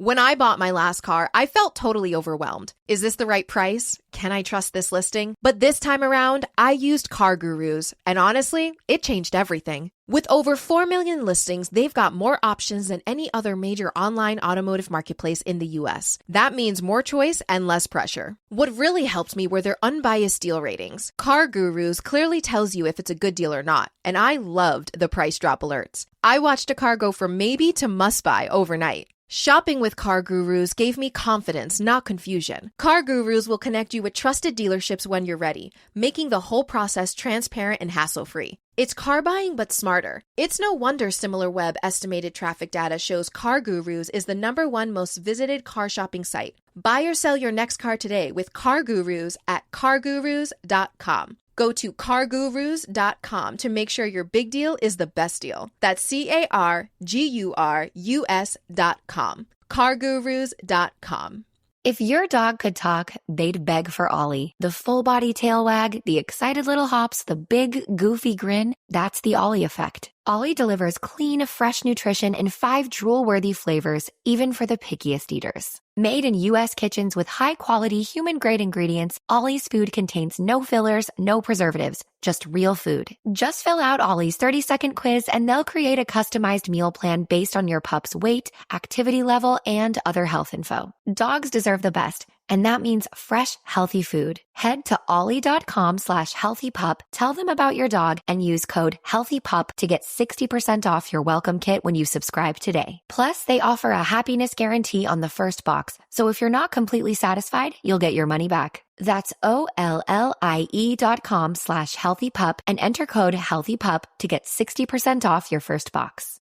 When I bought my last car, I felt totally overwhelmed. Is this the right price? Can I trust this listing? But this time around, I used Car Gurus, and honestly, it changed everything. With over 4 million listings, they've got more options than any other major online automotive marketplace in the US. That means more choice and less pressure. What really helped me were their unbiased deal ratings. Car Gurus clearly tells you if it's a good deal or not, and I loved the price drop alerts. I watched a car go from maybe to must buy overnight. Shopping with Car Gurus gave me confidence, not confusion. Car Gurus will connect you with trusted dealerships when you're ready, making the whole process transparent and hassle-free. It's car buying, but smarter. It's no wonder SimilarWeb estimated traffic data shows Car Gurus is the #1 most visited car shopping site. Buy or sell your next car today with Car Gurus at cargurus.com. Go to cargurus.com to make sure your big deal is the best deal. That's CARGURUS.com. cargurus.com. If your dog could talk, they'd beg for Ollie. The full-body tail wag, the excited little hops, the big, goofy grin, that's the Ollie effect. Ollie delivers clean, fresh nutrition in 5 drool-worthy flavors, even for the pickiest eaters. Made in U.S. kitchens with high-quality, human-grade ingredients, Ollie's food contains no fillers, no preservatives, just real food. Just fill out Ollie's 30-second quiz and they'll create a customized meal plan based on your pup's weight, activity level, and other health info. Dogs deserve the best, and that means fresh, healthy food. Head to ollie.com/healthypup, tell them about your dog, and use code HEALTHYPUP to get 60% off your welcome kit when you subscribe today. Plus, they offer a happiness guarantee on the first box, so if you're not completely satisfied, you'll get your money back. That's OLLIE.com/healthypup and enter code HEALTHYPUP to get 60% off your first box.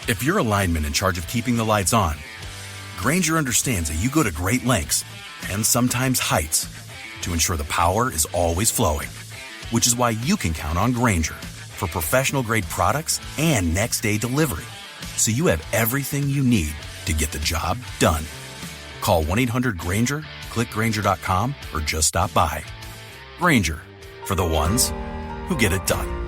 If you're a lineman in charge of keeping the lights on, Grainger understands that you go to great lengths and sometimes heights to ensure the power is always flowing, which is why you can count on Grainger for professional-grade products and next-day delivery, so you have everything you need to get the job done. Call 1-800-GRAINGER, click Grainger.com, or just stop by. Grainger, for the ones who get it done.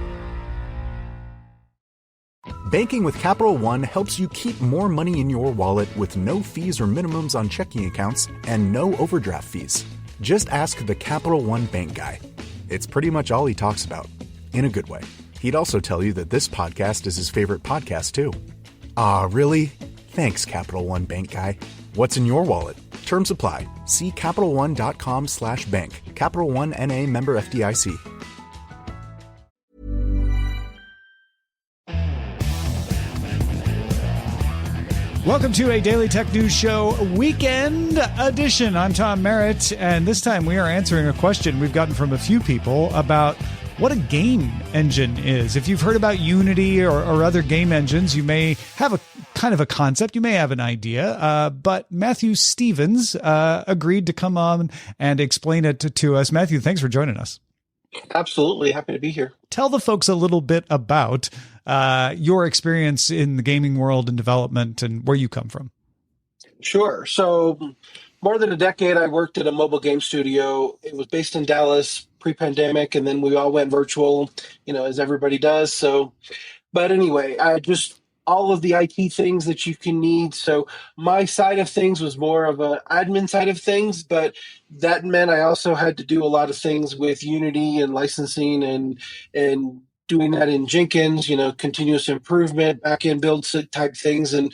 Banking with Capital One helps you keep more money in your wallet with no fees or minimums on checking accounts and no overdraft fees. Just ask the Capital One bank guy. It's pretty much all he talks about, in a good way. He'd also tell you that this podcast is his favorite podcast, too. Ah, really? Thanks, Capital One bank guy. What's in your wallet? Terms apply. See CapitalOne.com/bank. Capital One N.A. member FDIC. Welcome to a Daily Tech News Show weekend edition. I'm Tom Merritt, and this time we are answering a question we've gotten from a few people about what a game engine is. If you've heard about Unity or other game engines, you may have a kind of a concept. You may have an idea, but Matthew Stevens agreed to come on and explain it to us. Matthew, thanks for joining us. Absolutely. Happy to be here. Tell the folks a little bit about your experience in the gaming world and development and where you come from. Sure. So more than a decade, I worked at a mobile game studio. It was based in Dallas pre-pandemic, and then we all went virtual, as everybody does. But anyway, all of the IT things that you can need. So my side of things was more of an admin side of things, but that meant I also had to do a lot of things with Unity and licensing and doing that in Jenkins, continuous improvement, back-end build type things. And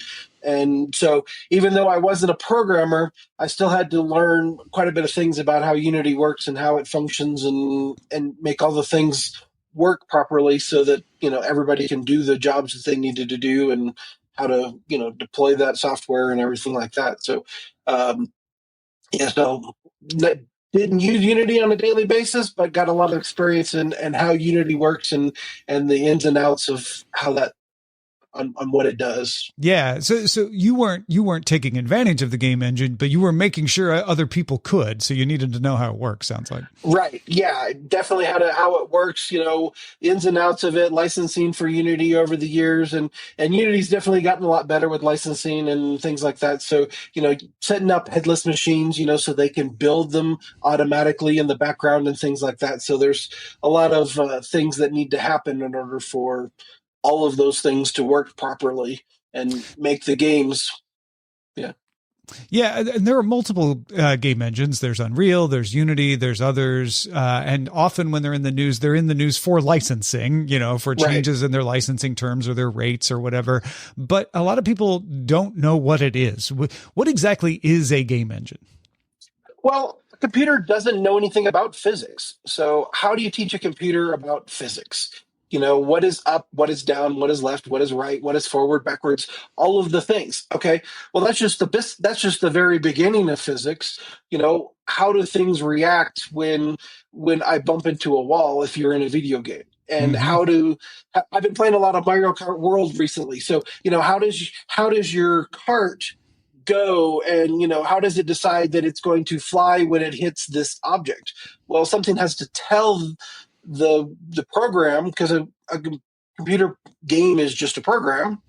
so even though I wasn't a programmer, I still had to learn quite a bit of things about how Unity works and how it functions and make all the things work properly so that, everybody can do the jobs that they needed to do and how to, deploy that software and everything like that. So, didn't use Unity on a daily basis, but got a lot of experience in how Unity works and the ins and outs of how that on what it does. Yeah. So you weren't taking advantage of the game engine, but you were making sure other people could. So you needed to know how it works, sounds like. Right. Yeah, definitely how it works, ins and outs of it, licensing for Unity over the years. And Unity's definitely gotten a lot better with licensing and things like that. So, setting up headless machines, so they can build them automatically in the background and things like that. So there's a lot of things that need to happen in order for all of those things to work properly and make the games Yeah. Yeah, and there are multiple game engines. There's Unreal, there's Unity, there's others. And often when they're in the news for licensing, for changes in their licensing terms or their rates or whatever. But a lot of people don't know what it is. What exactly is a game engine? Well, a computer doesn't know anything about physics. So how do you teach a computer about physics? What is up, what is down, what is left, what is right, what is forward, backwards, all of the things. Okay. Well, that's just the very beginning of physics. How do things react when I bump into a wall if you're in a video game? And I've been playing a lot of Mario Kart World recently. So, how does your cart go, and how does it decide that it's going to fly when it hits this object? Well, something has to tell the program, because a computer game is just a program,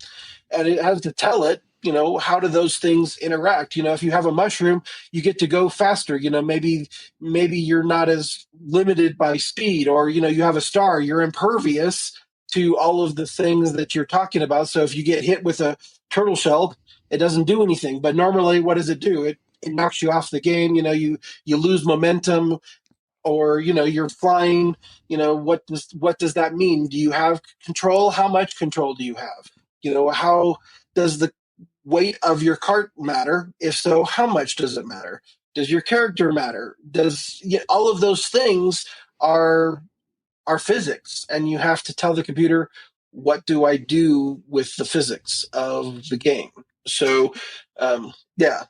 and it has to tell it, how do those things interact? If you have a mushroom, you get to go faster. Maybe you're not as limited by speed, or you have a star, you're impervious to all of the things that you're talking about. So if you get hit with a turtle shell, it doesn't do anything. But normally, what does it do? It knocks you off the game. You lose momentum, or you're flying. What does that mean? Do you have control? How much control do you have? How does the weight of your cart matter? If so, how much does it matter? Does your character matter? All of those things are physics, and you have to tell the computer, what do I do with the physics of the game? So, yeah.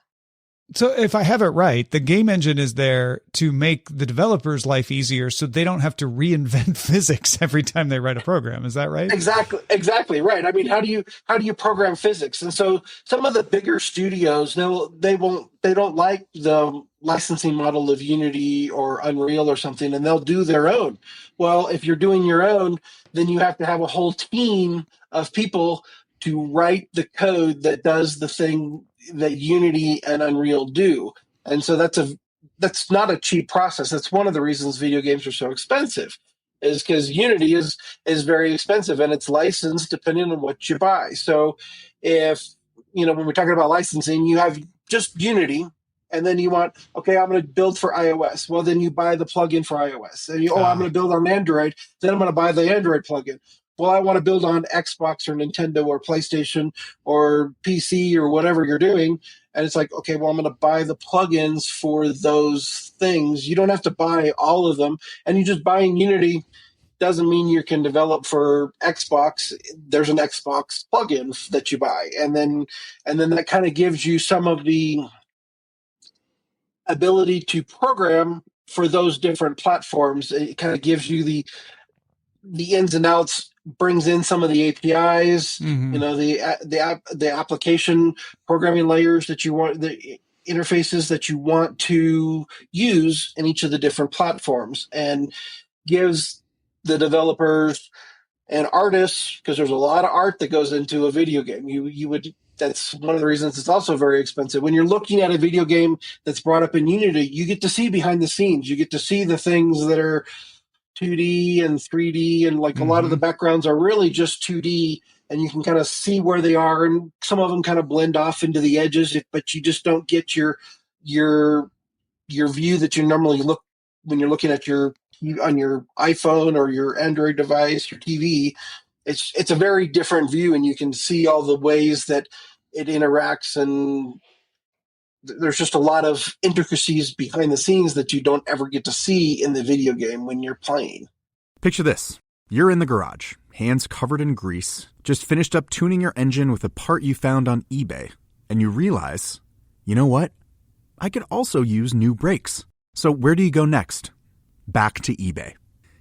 So if I have it right, the game engine is there to make the developer's life easier so they don't have to reinvent physics every time they write a program. Is that right? Exactly right. I mean, how do you program physics? And so some of the bigger studios, they don't like the licensing model of Unity or Unreal or something, and they'll do their own. Well, if you're doing your own, then you have to have a whole team of people to write the code that does the thing that Unity and Unreal do. And so that's not a cheap process. That's one of the reasons video games are so expensive, is because Unity is very expensive, and it's licensed depending on what you buy. So if, when we're talking about licensing, you have just Unity, and then you want, okay, I'm going to build for iOS. Well, then you buy the plugin for iOS. And I'm going to build on Android. Then I'm going to buy the Android plugin. Well, I want to build on Xbox or Nintendo or PlayStation or PC or whatever you're doing. And it's like, okay, well, I'm going to buy the plugins for those things. You don't have to buy all of them. And you just buying Unity doesn't mean you can develop for Xbox. There's an Xbox plugin that you buy. And then that kind of gives you some of the ability to program for those different platforms. It kind of gives you the ins and outs, brings in some of the APIs, the application programming layers that you want, the interfaces that you want to use in each of the different platforms, and gives the developers and artists, because there's a lot of art that goes into a video game. That's one of the reasons it's also very expensive. When you're looking at a video game that's brought up in Unity, you get to see behind the scenes. You get to see the things that are 2D and 3D, and a lot of the backgrounds are really just 2D, and you can kind of see where they are, and some of them kind of blend off into the edges, but you just don't get your view that you normally look when you're looking at on your iPhone or your Android device, your TV. It's a very different view, and you can see all the ways that it interacts, and there's just a lot of intricacies behind the scenes that you don't ever get to see in the video game when you're playing. Picture this. You're in the garage, hands covered in grease, just finished up tuning your engine with a part you found on eBay, and you realize, you know what? I could also use new brakes. So where do you go next? Back to eBay.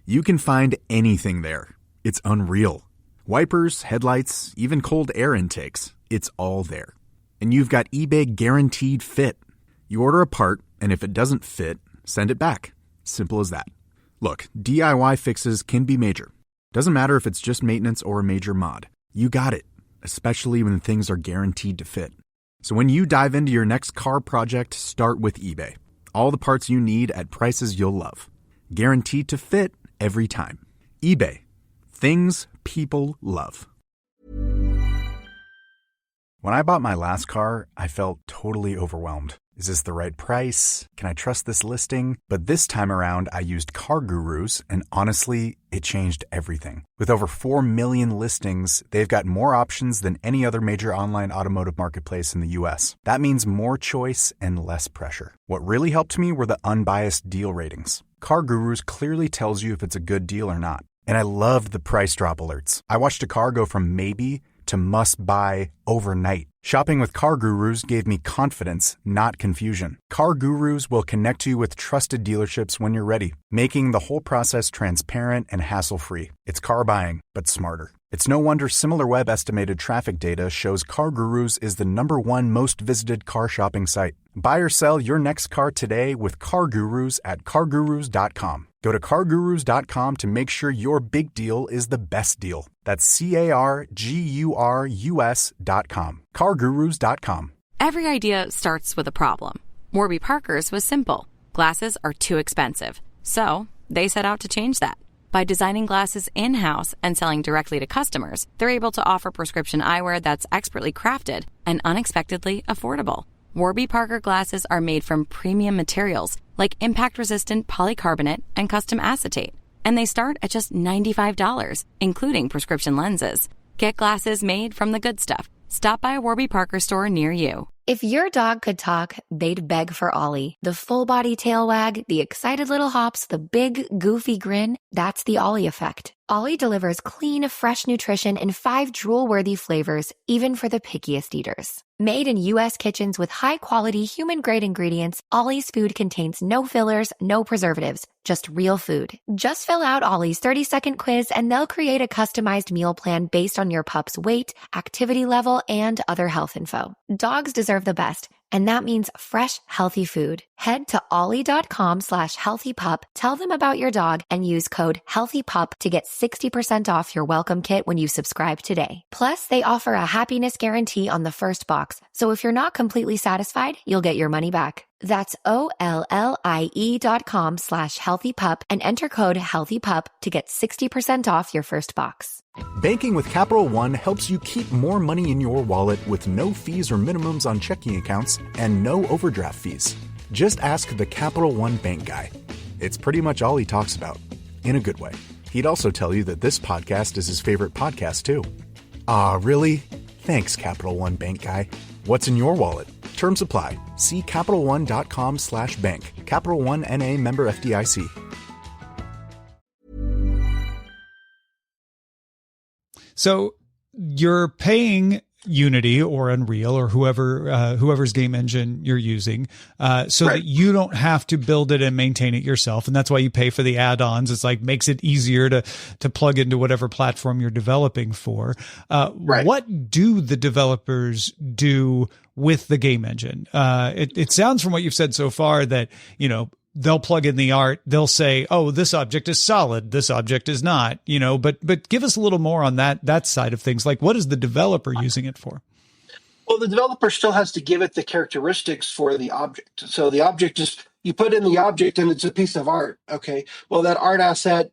You can find anything there. It's unreal. Wipers, headlights, even cold air intakes. It's all there. And you've got eBay Guaranteed Fit. You order a part, and if it doesn't fit, send it back. Simple as that. Look, DIY fixes can be major. Doesn't matter if it's just maintenance or a major mod. You got it, especially when things are guaranteed to fit. So when you dive into your next car project, start with eBay. All the parts you need at prices you'll love. Guaranteed to fit every time. eBay. Things people love. When I bought my last car, I felt totally overwhelmed. Is this the right price? Can I trust this listing? But this time around, I used Car Gurus, and honestly, it changed everything. With over 4 million listings, they've got more options than any other major online automotive marketplace in the US. That means more choice and less pressure. What really helped me were the unbiased deal ratings. Car Gurus clearly tells you if it's a good deal or not. And I loved the price drop alerts. I watched a car go from maybe to must buy overnight. Shopping with Car Gurus gave me confidence, not confusion. Car Gurus will connect you with trusted dealerships when you're ready, making the whole process transparent and hassle-free. It's car buying, but smarter. It's no wonder SimilarWeb estimated traffic data shows Car Gurus is the #1 most visited car shopping site. Buy or sell your next car today with Car Gurus at cargurus.com. Go to cargurus.com to make sure your big deal is the best deal. That's CARGURUS.com. cargurus.com. Every idea starts with a problem. Warby Parker's was simple. Glasses are too expensive. So they set out to change that. By designing glasses in-house and selling directly to customers, they're able to offer prescription eyewear that's expertly crafted and unexpectedly affordable. Warby Parker glasses are made from premium materials like impact-resistant polycarbonate and custom acetate. And they start at just $95, including prescription lenses. Get glasses made from the good stuff. Stop by a Warby Parker store near you. If your dog could talk, they'd beg for Ollie. The full-body tail wag, the excited little hops, the big, goofy grin, that's the Ollie effect. Ollie delivers clean, fresh nutrition in 5 drool-worthy flavors, even for the pickiest eaters. Made in U.S. kitchens with high-quality, human-grade ingredients, Ollie's food contains no fillers, no preservatives, just real food. Just fill out Ollie's 30-second quiz and they'll create a customized meal plan based on your pup's weight, activity level, and other health info. Dogs deserve the best, and that means fresh, healthy food. Head to ollie.com/healthypup, tell them about your dog, and use code HEALTHYPUP to get 60% off your welcome kit when you subscribe today. Plus, they offer a happiness guarantee on the first box, so if you're not completely satisfied, you'll get your money back. That's OLLIE.com/healthypup and enter code HEALTHYPUP to get 60% off your first box. Banking with Capital One helps you keep more money in your wallet with no fees or minimums on checking accounts and no overdraft fees. Just ask the Capital One bank guy. It's pretty much all he talks about, in a good way. He'd also tell you that this podcast is his favorite podcast, too. Ah, really? Thanks, Capital One bank guy. What's in your wallet? Terms apply. See CapitalOne.com/bank. Capital One N.A. member FDIC. So you're paying Unity or Unreal or whoever's game engine you're using, so that you don't have to build it and maintain it yourself. And that's why you pay for the add-ons. It's like makes it easier to plug into whatever platform you're developing for. What do the developers do with the game engine? It sounds from what you've said so far that, they'll plug in the art. They'll say, oh, this object is solid. This object is not, but give us a little more on that side of things. Like, what is the developer using it for? Well, the developer still has to give it the characteristics for the object. So the object is, you put in the object and it's a piece of art. Okay. Well, that art asset,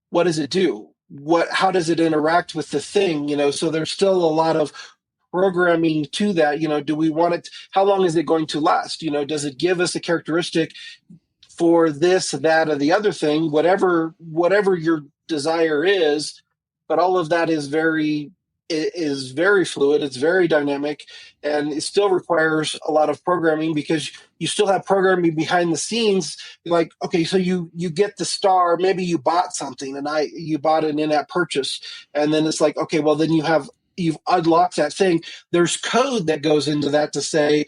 what does it do? How does it interact with the thing? So there's still a lot of programming to that. Do we want it? How long is it going to last? Does it give us a characteristic for this, that, or the other thing, whatever your desire is, but all of that is very fluid. It's very dynamic, and it still requires a lot of programming because you still have programming behind the scenes. Like, okay, so you get the star, maybe you bought something and you bought an in-app purchase, and then it's like, okay, well then you've unlocked that thing. There's code that goes into that to say,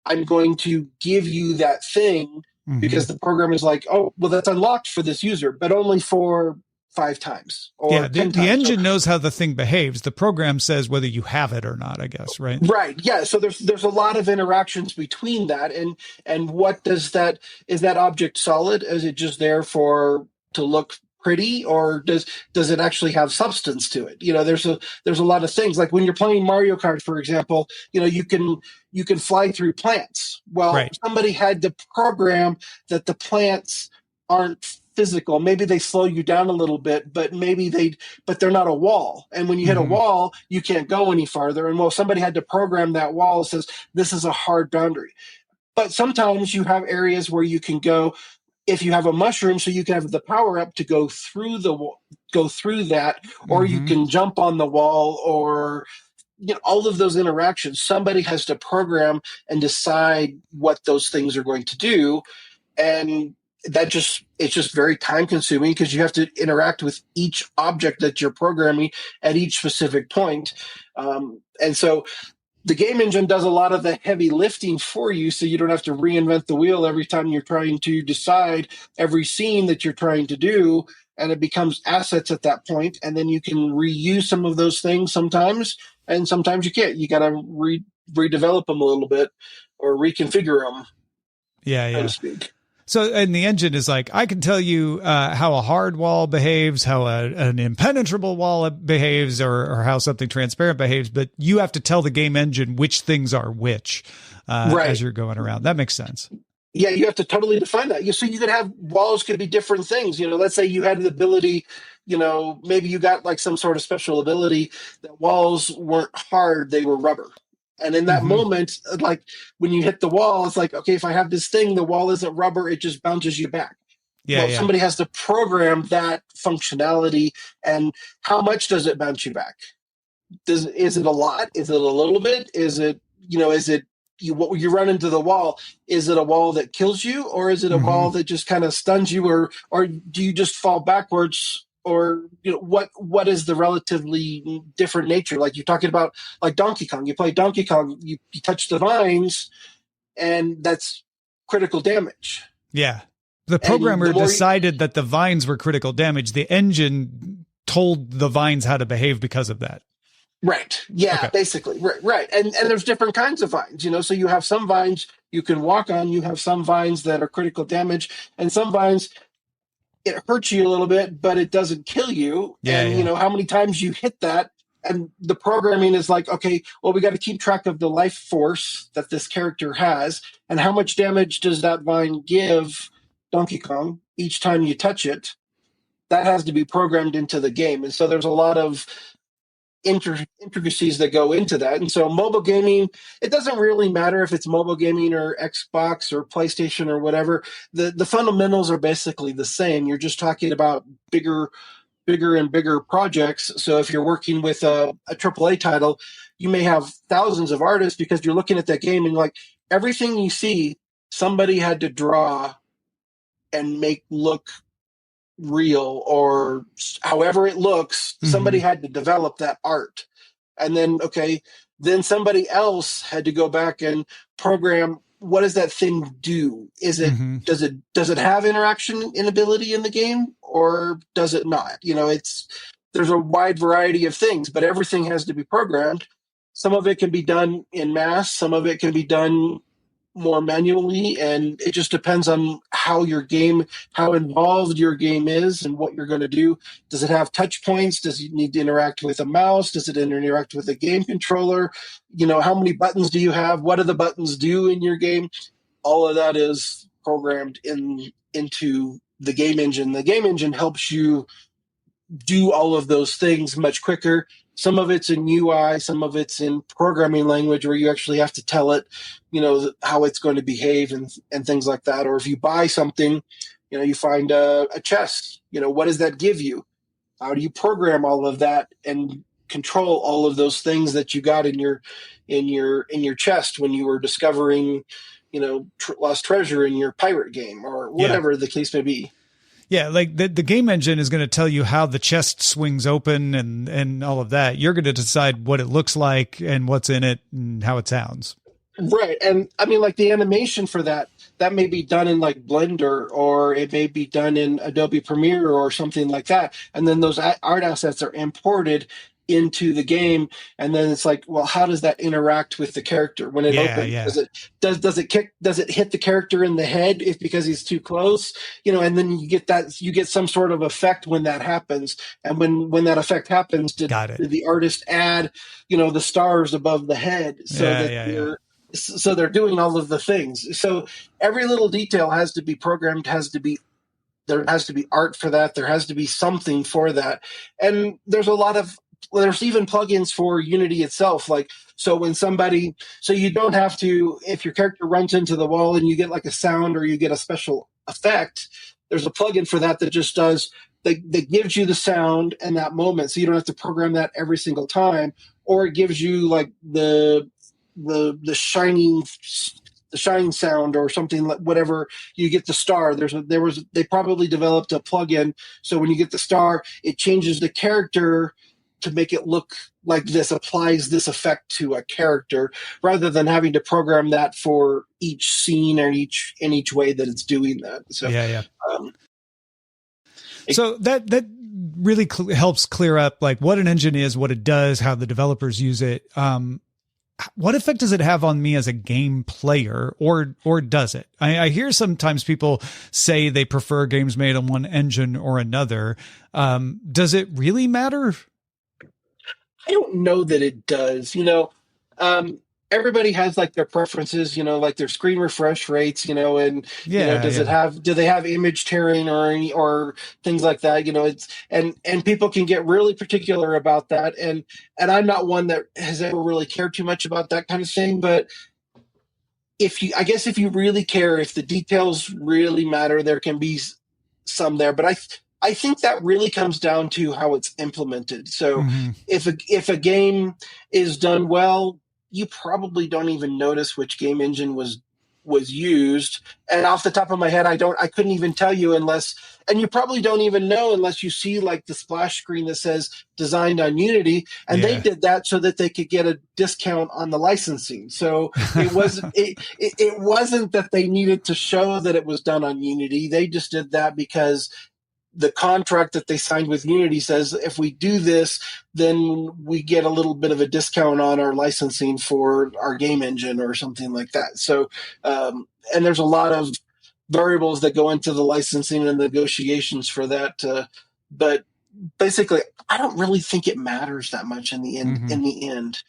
I'm going to give you that thing. Because the program is like, oh, well, that's unlocked for this user, but only for 5 times or 10 times. The engine knows how the thing behaves. The program says whether you have it or not, I guess, right? Right. Yeah. So there's a lot of interactions between that, and what does that, is that object solid? Is it just there to look pretty, or does it actually have substance to it? There's a lot of things, like when you're playing Mario Kart, for example, you can fly through plants. Well, somebody had to program that the plants aren't physical. Maybe they slow you down a little bit, but but they're not a wall. And when you hit a wall, you can't go any farther. And well, somebody had to program that wall that says this is a hard boundary. But sometimes you have areas where you can go if you have a mushroom, so you can have the power up to go through that, or you can jump on the wall, or all of those interactions. Somebody has to program and decide what those things are going to do, and it's just very time consuming because you have to interact with each object that you're programming at each specific point. And so the game engine does a lot of the heavy lifting for you, so you don't have to reinvent the wheel every time you're trying to decide every scene that you're trying to do, and it becomes assets at that point, and then you can reuse some of those things sometimes, and sometimes you can't. You got to redevelop them a little bit or reconfigure them, so to speak. So, and the engine is like, I can tell you how a hard wall behaves, how an impenetrable wall behaves, or how something transparent behaves, but you have to tell the game engine which things are which as you're going around. That makes sense. Yeah, you have to totally define that. So you could have walls could be different things. Let's say you had the ability, maybe you got like some sort of special ability that walls weren't hard, they were rubber. And in that moment, like when you hit the wall, it's like, okay, if I have this thing, the wall isn't rubber, it just bounces you back. Somebody has to program that functionality. And how much does it bounce you back? Is it a lot? Is it a little bit? Is it, what you run into the wall? Is it a wall that kills you, or is it a wall that just kind of stuns you, or do you just fall backwards? Or what is the relatively different nature? Like you're talking about, like Donkey Kong. You play Donkey Kong, you touch the vines, and that's critical damage. Yeah, the programmer decided that the vines were critical damage. The engine told the vines how to behave because of that. Right. Yeah. Okay. Basically. Right. And there's different kinds of vines. So you have some vines you can walk on. You have some vines that are critical damage, and some vines, it hurts you a little bit, but it doesn't kill you. How many times you hit that, and the programming is like, okay, well, we got to keep track of the life force that this character has, and how much damage does that vine give Donkey Kong each time you touch it. That has to be programmed into the game. And so there's a lot of intricacies that go into that. And so mobile gaming, it doesn't really matter if it's mobile gaming or Xbox or PlayStation or whatever. The fundamentals are basically the same. You're just talking about bigger and bigger projects. So if you're working with a AAA title, you may have thousands of artists because you're looking at that game and like everything you see, somebody had to draw and make look real, or however it looks, somebody had to develop that art. And then somebody else had to go back and program, what does that thing do? Does it have interaction and ability in the game, or does it not? There's a wide variety of things, but everything has to be programmed. Some of it can be done in mass, some of it can be done more manually, and it just depends on how involved your game is and what you're going to do. Does it have touch points? Does it need to interact with a mouse? Does it interact with a game controller? How many buttons do you have? What do the buttons do in your game? All of that is programmed into the game engine. The game engine helps you do all of those things much quicker. Some of it's in UI, some of it's in programming language where you actually have to tell it, how it's going to behave and things like that. Or if you buy something, you find a chest, what does that give you? How do you program all of that and control all of those things that you got in your chest when you were discovering, lost treasure in your pirate game or whatever the case may be? Yeah, like the game engine is going to tell you how the chest swings open and all of that. You're going to decide what it looks like and what's in it and how it sounds. Right. And I mean, like the animation for that may be done in like Blender, or it may be done in Adobe Premiere or something like that. And then those art assets are imported into the game, and then it's like, well, how does that interact with the character when it opens? Yeah. Does it hit the character in the head because he's too close? And then you get some sort of effect when that happens. And when that effect happens, did the artist add, the stars above the head so they're doing all of the things. So every little detail has to be programmed, has to be there has to be art for that. There has to be something for that. And there's even plugins for Unity itself. Like, so you don't have to, if your character runs into the wall and you get like a sound or you get a special effect, there's a plugin for that just does, that gives you the sound in that moment. So you don't have to program that every single time, or it gives you like the shining sound or something, like whatever you get the star. They probably developed a plugin. So when you get the star, it changes the character to make it look like this, applies this effect to a character, rather than having to program that for each scene or in each way that it's doing that. So, yeah. So that really helps clear up like what an engine is, what it does, how the developers use it. What effect does it have on me as a game player, or does it? I hear sometimes people say they prefer games made on one engine or another. Does it really matter? I don't know that it does. Everybody has like their preferences, like their screen refresh rates, and do they have image tearing or things like that? It's, and people can get really particular about that. And I'm not one that has ever really cared too much about that kind of thing. But if you really care, if the details really matter, there can be some there. But I think that really comes down to how it's implemented. So if a game is done well, you probably don't even notice which game engine was used. And off the top of my head, I couldn't even tell you and you probably don't even know unless you see like the splash screen that says designed on Unity. And they did that so that they could get a discount on the licensing. So it wasn't, it wasn't that they needed to show that it was done on Unity. They just did that because the contract that they signed with Unity says if we do this, then we get a little bit of a discount on our licensing for our game engine or something like that. So, and there's a lot of variables that go into the licensing and negotiations for that. But basically, I don't really think it matters that much in the end. In the end,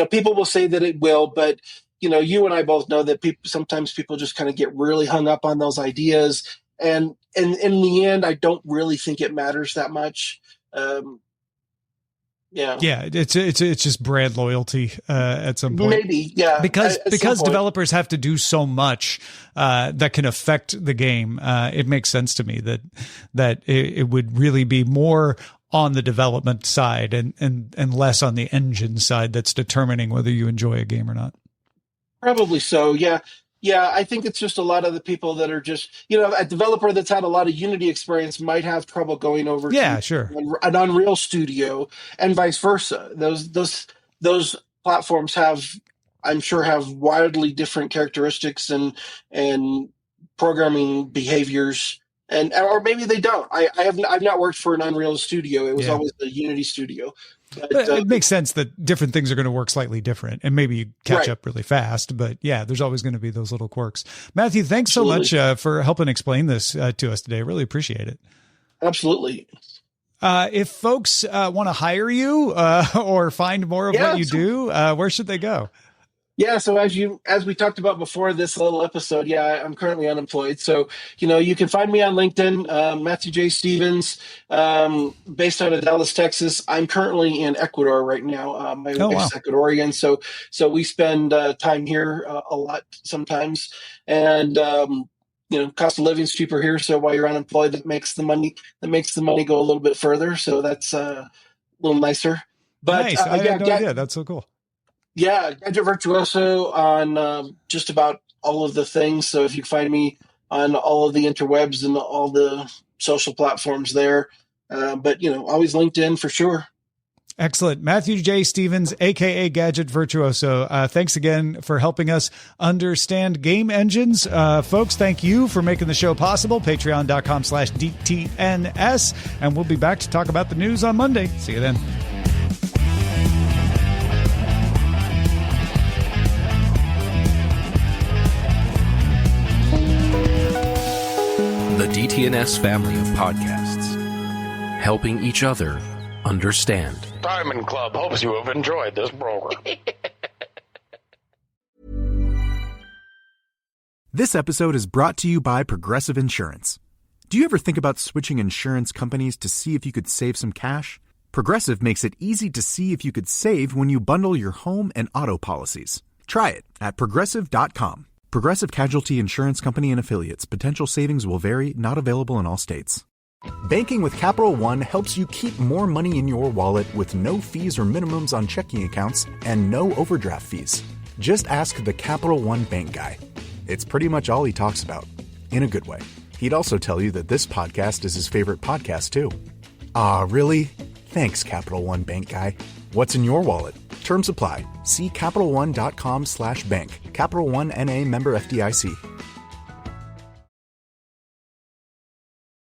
people will say that it will, but you and I both know that sometimes people just kind of get really hung up on those ideas. And in the end, I don't really think it matters that much. It's just brand loyalty at some point. Maybe, yeah. Because developers have to do so much that can affect the game. It makes sense to me that it would really be more on the development side and less on the engine side that's determining whether you enjoy a game or not. Probably so, yeah. Yeah, I think it's just a lot of the people that are just, a developer that's had a lot of Unity experience might have trouble going over to an Unreal Studio and vice versa. Those platforms I'm sure have wildly different characteristics and programming behaviors, or maybe they don't. I've not worked for an Unreal Studio. It was always a Unity studio. But it makes sense that different things are going to work slightly different, and maybe you catch up really fast. But yeah, there's always going to be those little quirks. Matthew, thanks so much for helping explain this to us today. Really appreciate it. Absolutely. If folks want to hire you or find more of what you do, where should they go? Yeah, so as we talked about before this little episode, I'm currently unemployed. So, you can find me on LinkedIn, Matthew J. Stevens, based out of Dallas, Texas. I'm currently in Ecuador right now. My wife's Ecuadorian, so we spend time here a lot sometimes. And cost of living is cheaper here. So while you're unemployed, that makes the money go a little bit further. So that's a little nicer. But nice. I had no idea. That's so cool. Yeah, GadgetVirtuoso on just about all of the things. So if you find me on all of the interwebs and all the social platforms there, but always LinkedIn for sure. Excellent. Matthew J. Stevens, a.k.a. GadgetVirtuoso. Thanks again for helping us understand game engines. Folks, thank you for making the show possible. Patreon.com/DTNS. And we'll be back to talk about the news on Monday. See you then. The DTNS family of podcasts, helping each other understand. Diamond Club hopes you have enjoyed this program. This episode is brought to you by Progressive Insurance. Do you ever think about switching insurance companies to see if you could save some cash? Progressive makes it easy to see if you could save when you bundle your home and auto policies. Try it at Progressive.com. Progressive Casualty Insurance Company and Affiliates. Potential savings will vary, not available in all states. Banking with Capital One helps you keep more money in your wallet with no fees or minimums on checking accounts and no overdraft fees. Just ask the Capital One bank guy. It's pretty much all he talks about, in a good way. He'd also tell you that this podcast is his favorite podcast, too. Aw, really? Thanks, Capital One bank guy. What's in your wallet? Terms apply. See CapitalOne.com/bank. Capital One N.A. member FDIC.